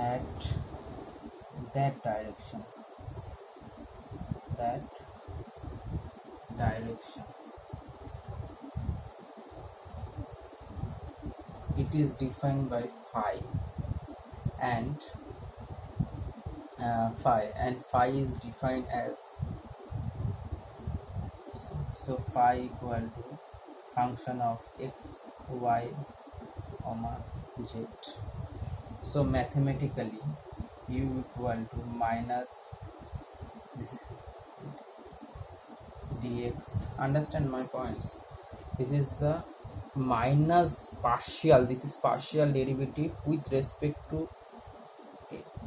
at that direction, that direction. It is defined by phi, and phi is defined as, so phi equal to function of x, y, comma z. So mathematically u equal to minus this is dx. Understand my points? This is the minus partial, this is partial derivative with respect to,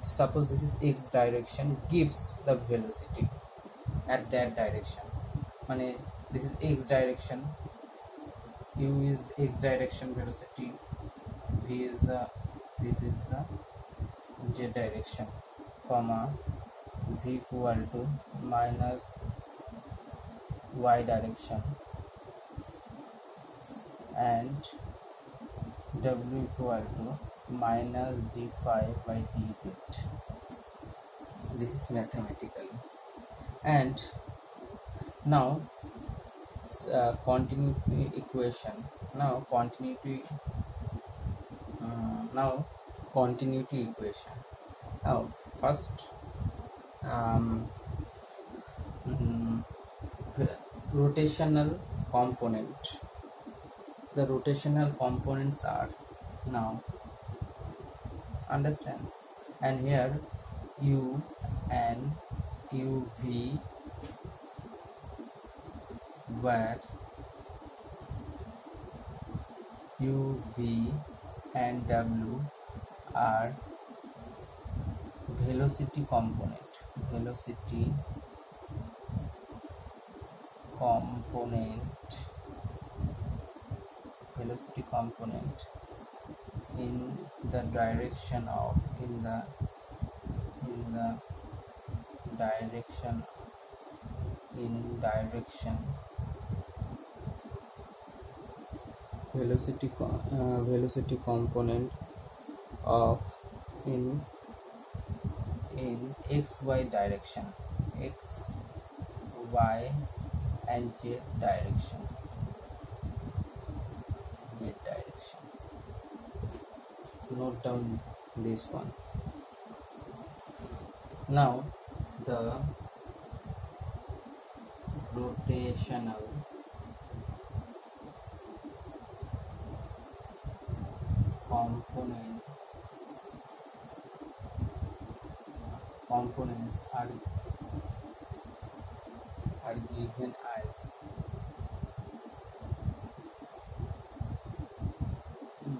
suppose this is x direction, gives the velocity at that direction. Mane this is x direction, u is x direction velocity, v is the, this is the z direction, comma v equal to minus y direction, and w equal to minus d5 by dz. This is mathematically. And now continuity equation. Now continuity equation. Now first rotational component. The rotational components are, now understands, and here u and uv, where uv and w are velocity component, in the direction of, velocity component of in xy direction, x, y and z direction. Note down this one. Now the rotational components are given as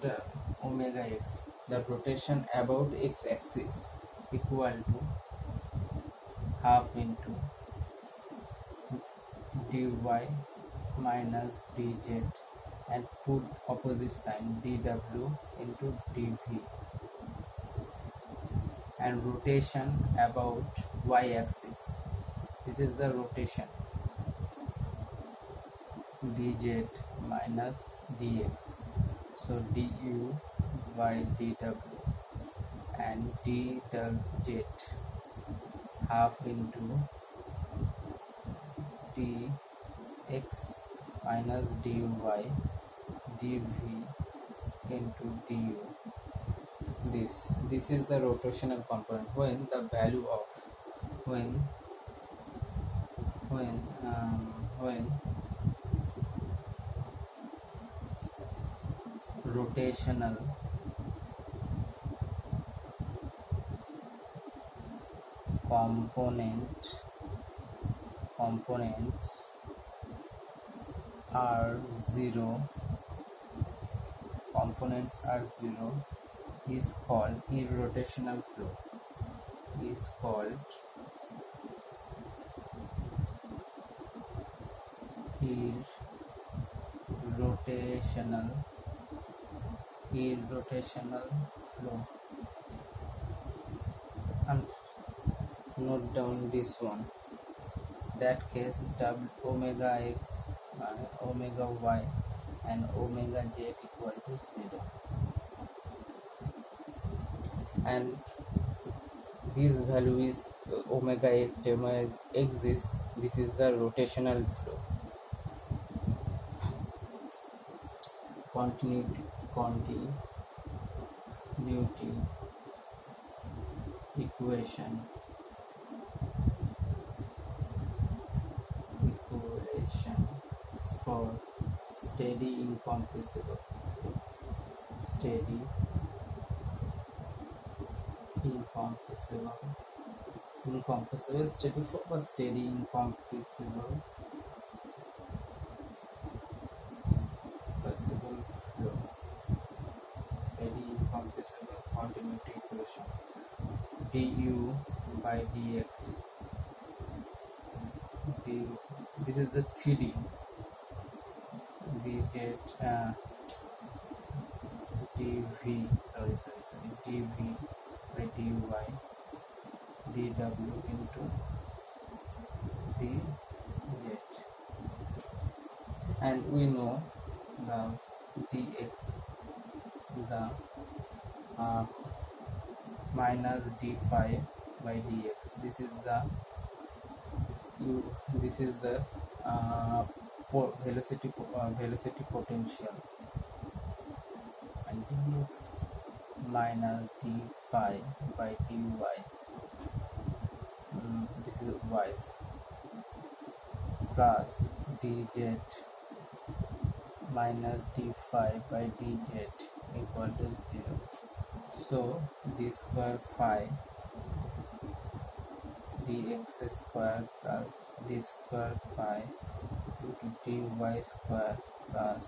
the omega x, the rotation about x-axis, equal to half into dy minus dz, and put opposite sign dw into dv, and rotation about y-axis, this is the rotation, dz minus dx, so du by dw and dz half into dx minus dy dv into du. This is the rotational component when the value of when rotational components are zero, is called irrotational flow, is called irrotational flow. And note down this one. That case omega x, omega y and omega z equal to 0. And this value is omega x delta exists, this is the rotational flow. Continuity equation for steady incompressible flow. Steady incompressible steady flow or steady incompressible possible flow. Steady incompressible continuity equation du by dx. This is the 3D. We get dv dv by dy dw into dz, and we know the dx, the minus d phi by dx. This is the velocity potential, and dx minus d phi by dy, this is y, plus dz minus d phi by dz equal to 0. So d square phi dx square plus d square phi into dy square plus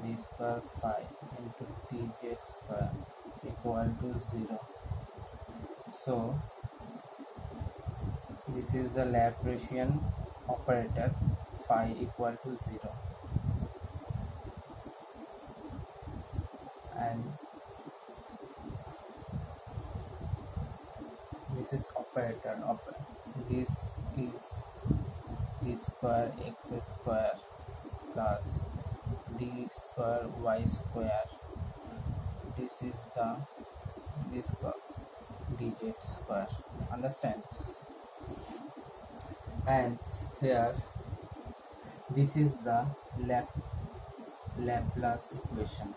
d square phi into dz square equal to 0. So this is the Laplacian operator phi equal to 0, and this is operator of this is d square x square plus d square y square. This is the this dz square. Understands? And here this is the Laplace equation.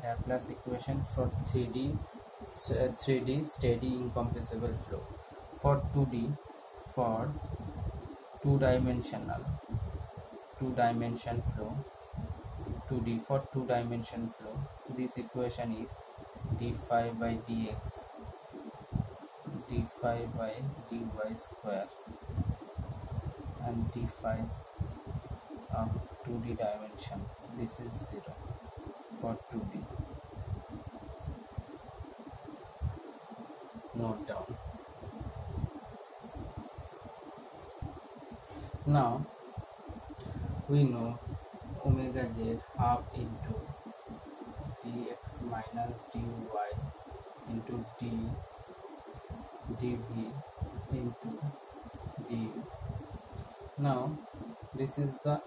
Laplace equation for 3D steady incompressible flow. For 2D, for two-dimension flow, 2D for two-dimension flow, this equation is d phi by dx d phi by dy square and d phi of 2D dimension. This is 0 for 2D. Note down. Now we know omega z half into dx minus dy into dv into du. Now this is the,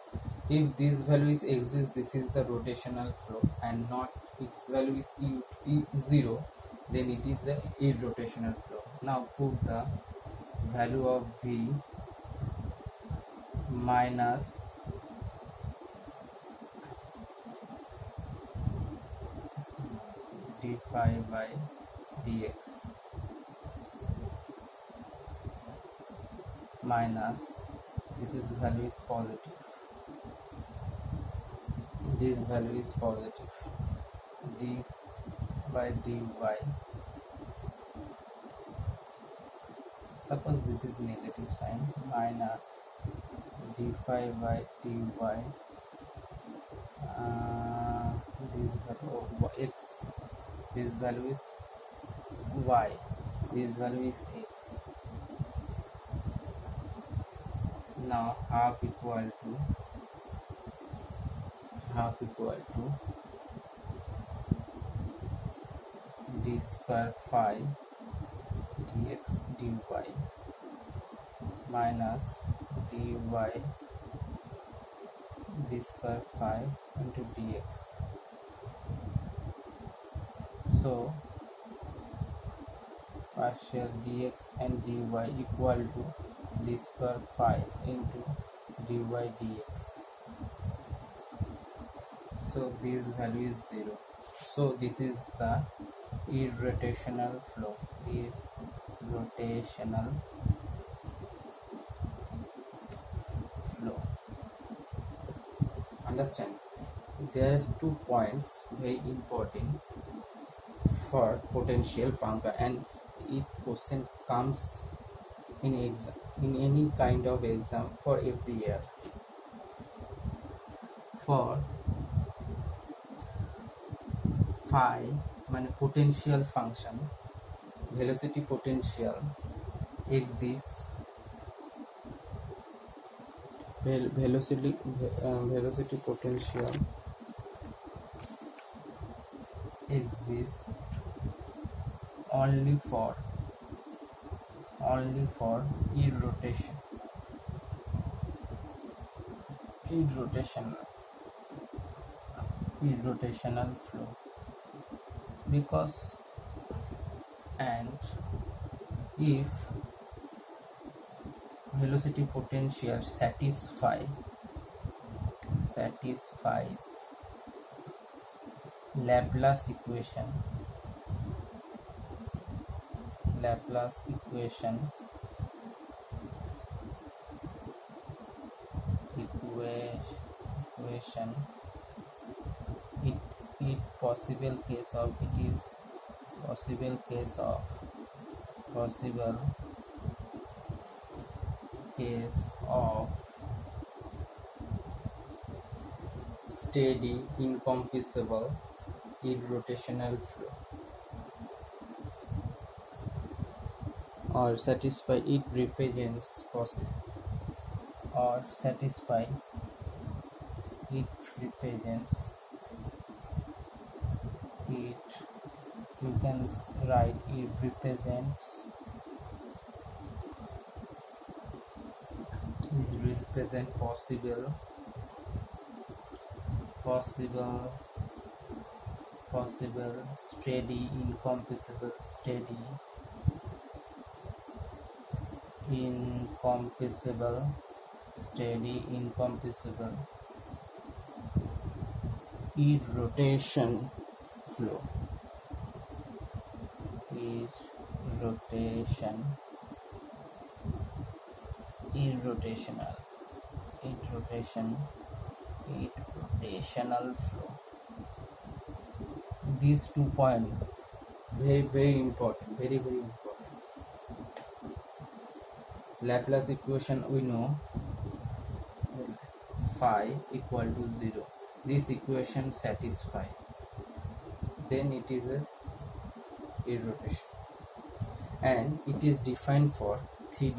if this value is exists, this is the rotational flow, and not its value is 0, then it is the irrotational flow. Now put the value of v minus d phi by dx minus, this is value is positive, this value is positive, d by dy. Suppose this is negative sign, minus d phi by dy, this value x, this value is y, this value is x. Now half equal to d square phi dx dy minus dy d square phi into dx. So partial dx and dy equal to d square phi into dy dx. So this value is 0. So this is the irrotational flow. Irrotational flow. Understand? There are 2 points very important for potential function, and if question comes in any kind of exam for every year. For phi মানে potential function, velocity potential exists, velocity potential exists only for irrotational flow, because and if velocity potential satisfies Laplace equation it possible case of steady incompressible irrotational flow, or satisfy it represents it, you can write it represents possible steady incompressible irrotation flow. Irrotational flow. These 2 points very important, very important. Laplace equation we know, phi equal to 0. This equation satisfy, then it is a irrotation, and it is defined for 3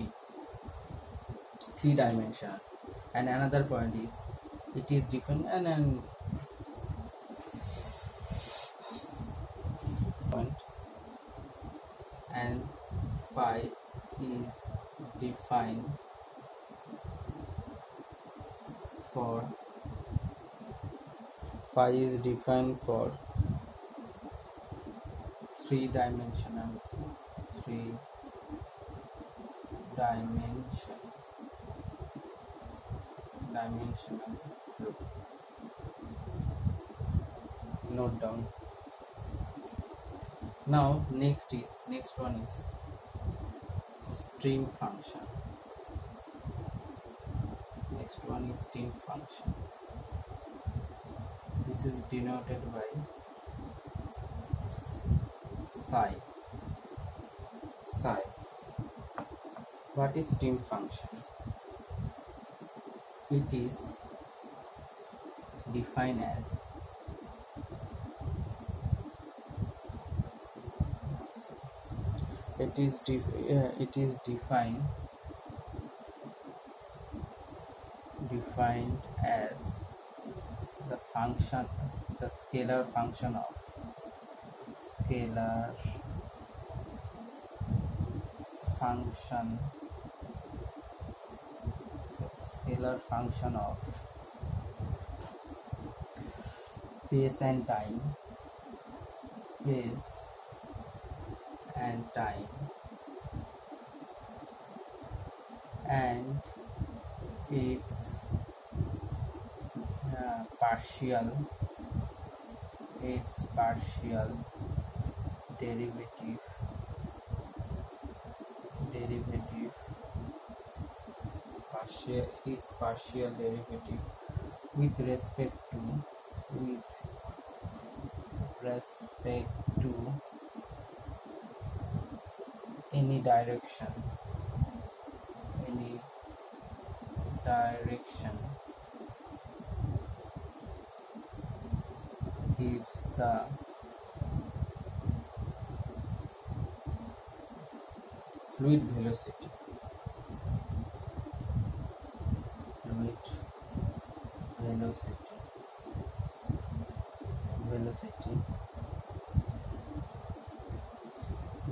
dimension. And another point is it is defined and point, and phi is defined for 3-dimensional flow. Note down. Now next one is stream function. This is denoted by psi. What is stream function? It is defined as defined as the scalar function of space and time space and time, and its partial derivative derivative partial derivative with respect to any direction gives the fluid velocity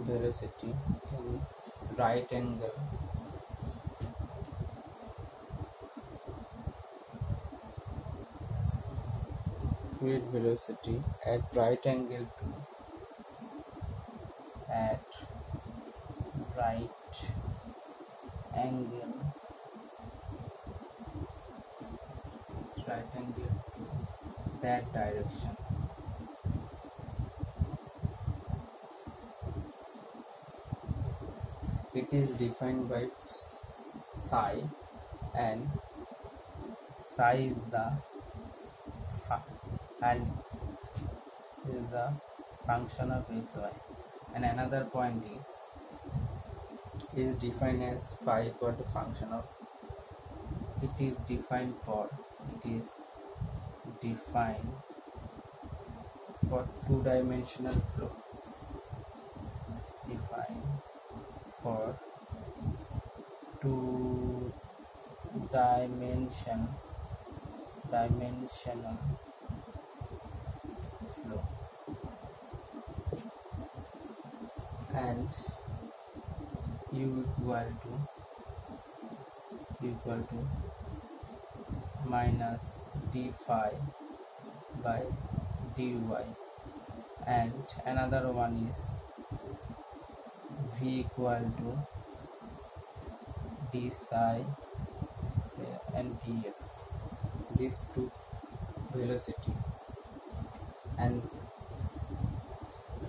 velocity in right angle fluid velocity at right angle to that direction. It is defined by psi, and psi is the function of xy, and another point is defined as phi equal to function of. It is defined for two-dimensional flow. Defined for two-dimensional flow, and u equal to minus d phi by dy, and another one is v equal to d psi and dx. These two velocity and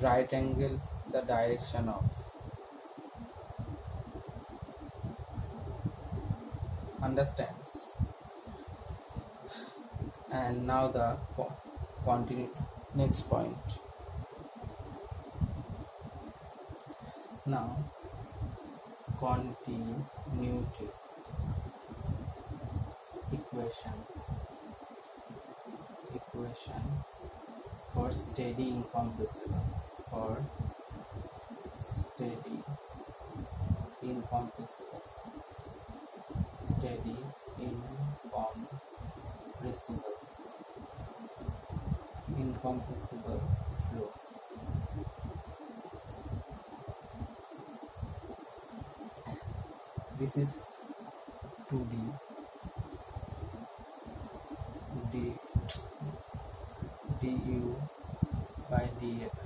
right angle the direction of. Understands? And now the continue next point. Now continuity equation for steady incompressible incompressible flow. This is 2D du by dx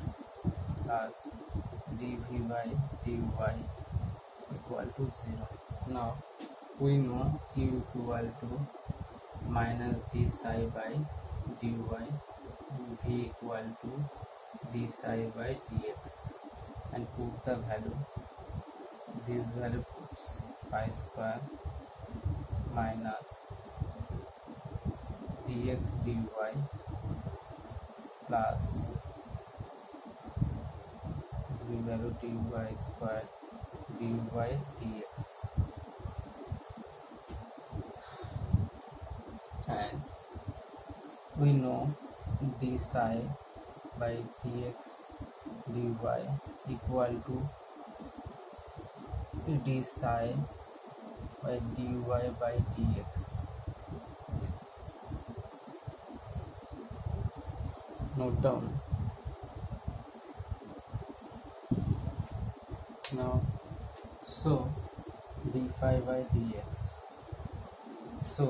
plus dv by dy equal to 0. Now we know u equal to minus d psi by dy, v equal to d psi by dx, and put the value. This value puts pi square minus dx dy plus v value dy square dy dx, and we know d psi by dx dy equal to d psi by dy by dx. Note down. Now so d phi by dx, so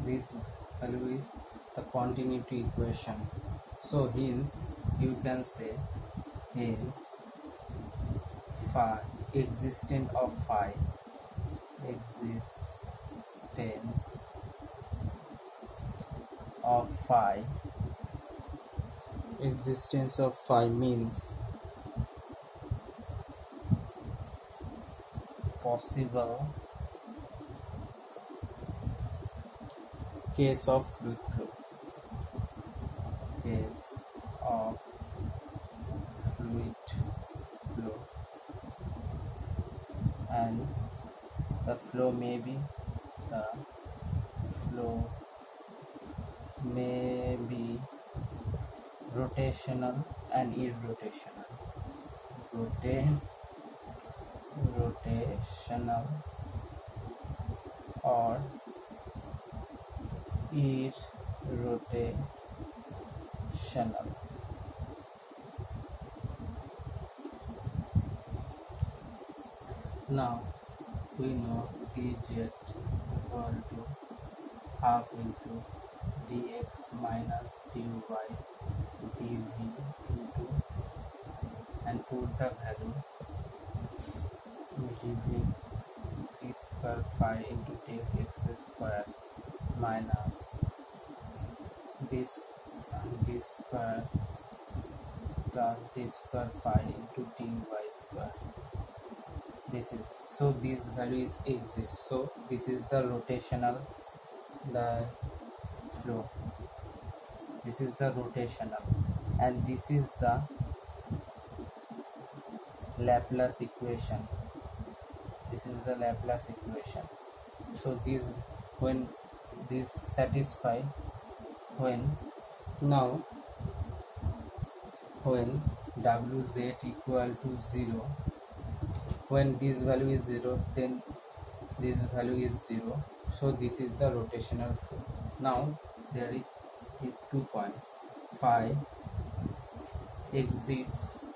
this value is the continuity equation. So hence you can say is phi, existence of phi, existence of phi, existence of phi means possible case of fluid flow, case of fluid flow, and the flow may be rotational and irrotational, rotational or irrotational. Now we know dz equal to half into dx minus dy dv into, and put the value dv d square phi into x square minus this d square plus d square phi into dy square. This is, so this value is exists, so this is the rotational, the flow, this is the rotational, and this is the Laplace equation, this is the Laplace equation. So this, when this satisfy, when now when wz equal to 0, when this value is 0, then this value is 0, so this is the rotational flow. Now there is 2 point, phi exits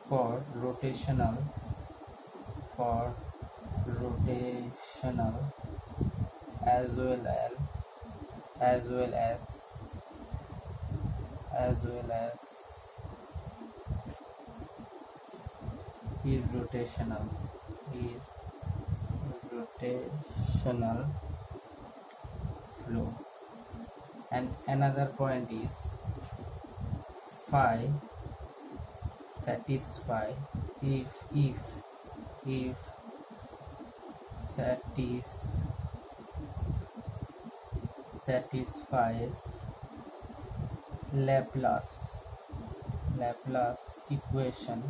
for rotational as well as irrotational flow. And another point is phi satisfy if satisfies Laplace equation